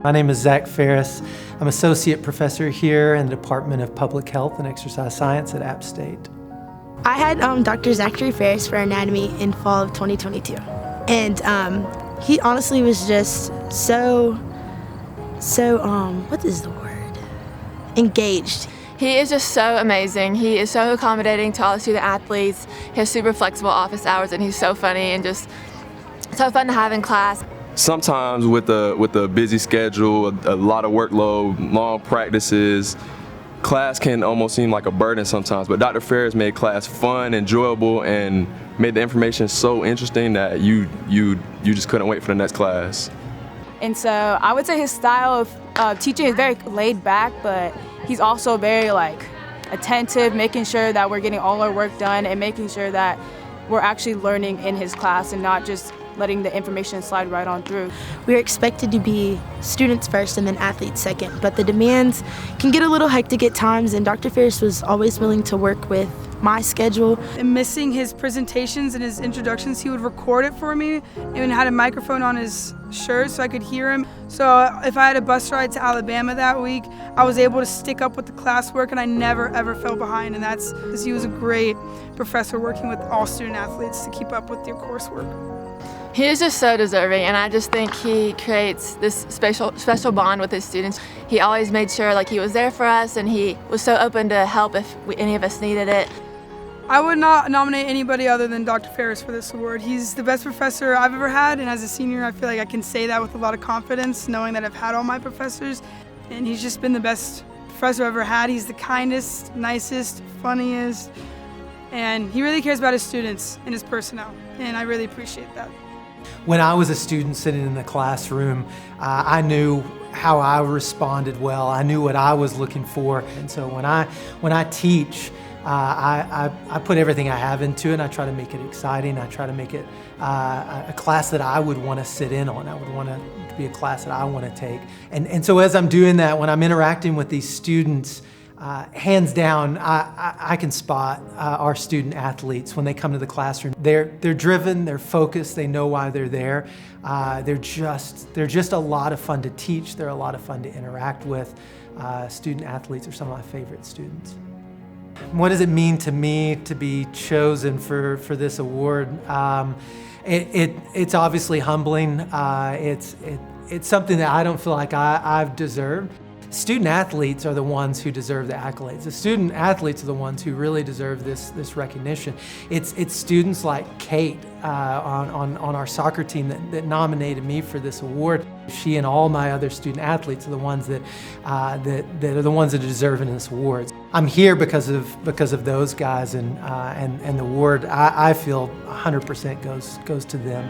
My name is Zach Farris. I'm Associate Professor here in the Department of Public Health and Exercise Science at App State. I had Dr. Zachary Farris for anatomy in fall of 2022. And he honestly was just so, what is the word? Engaged. He is just so amazing. He is so accommodating to all the student athletes. He has super flexible office hours and he's so funny and just so fun to have in class. Sometimes with a busy schedule, a lot of workload, long practices, class can almost seem like a burden sometimes, but Dr. Farris made class fun, enjoyable, and made the information so interesting that you just couldn't wait for the next class. And so I would say his style of teaching is very laid back, but he's also very attentive, making sure that we're getting all our work done and making sure that we're actually learning in his class and not just letting the information slide right on through. We are expected to be students first and then athletes second, but the demands can get a little hectic at times, and Dr. Farris was always willing to work with my schedule. And missing his presentations and his introductions, he would record it for me and had a microphone on his shirt so I could hear him. So if I had a bus ride to Alabama that week, I was able to stick up with the classwork and I never ever fell behind, and that's because he was a great professor working with all student athletes to keep up with their coursework. He is just so deserving, and I just think he creates this special bond with his students. He always made sure he was there for us, and he was so open to help if any of us needed it. I would not nominate anybody other than Dr. Farris for this award. He's the best professor I've ever had, and as a senior I feel like I can say that with a lot of confidence, knowing that I've had all my professors, and he's just been the best professor I've ever had. He's the kindest, nicest, funniest, and he really cares about his students and his personnel, and I really appreciate that. When I was a student sitting in the classroom, I knew how I responded well. I knew what I was looking for, and so when I teach, I put everything I have into it, and I try to make it exciting. I try to make it a class that I would want to sit in on. I would want it to be a class that I want to take. And so as I'm doing that, when I'm interacting with these students, hands down, I can spot our student athletes when they come to the classroom. They're driven, they're focused, they know why they're there. They're just a lot of fun to teach. They're a lot of fun to interact with. Student athletes are some of my favorite students. What does it mean to me to be chosen for this award? It's obviously humbling. It's something that I don't feel like I've deserved. Student athletes are the ones who deserve the accolades. The student athletes are the ones who really deserve this recognition. It's students like Kate on our soccer team that nominated me for this award. She and all my other student athletes are the ones that are the ones that are deserving this award. I'm here because of those guys, and the award I feel 100% goes to them.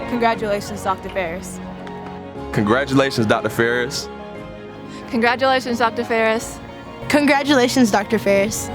Congratulations, Dr. Farris. Congratulations, Dr. Farris. Congratulations, Dr. Farris. Congratulations, Dr. Farris.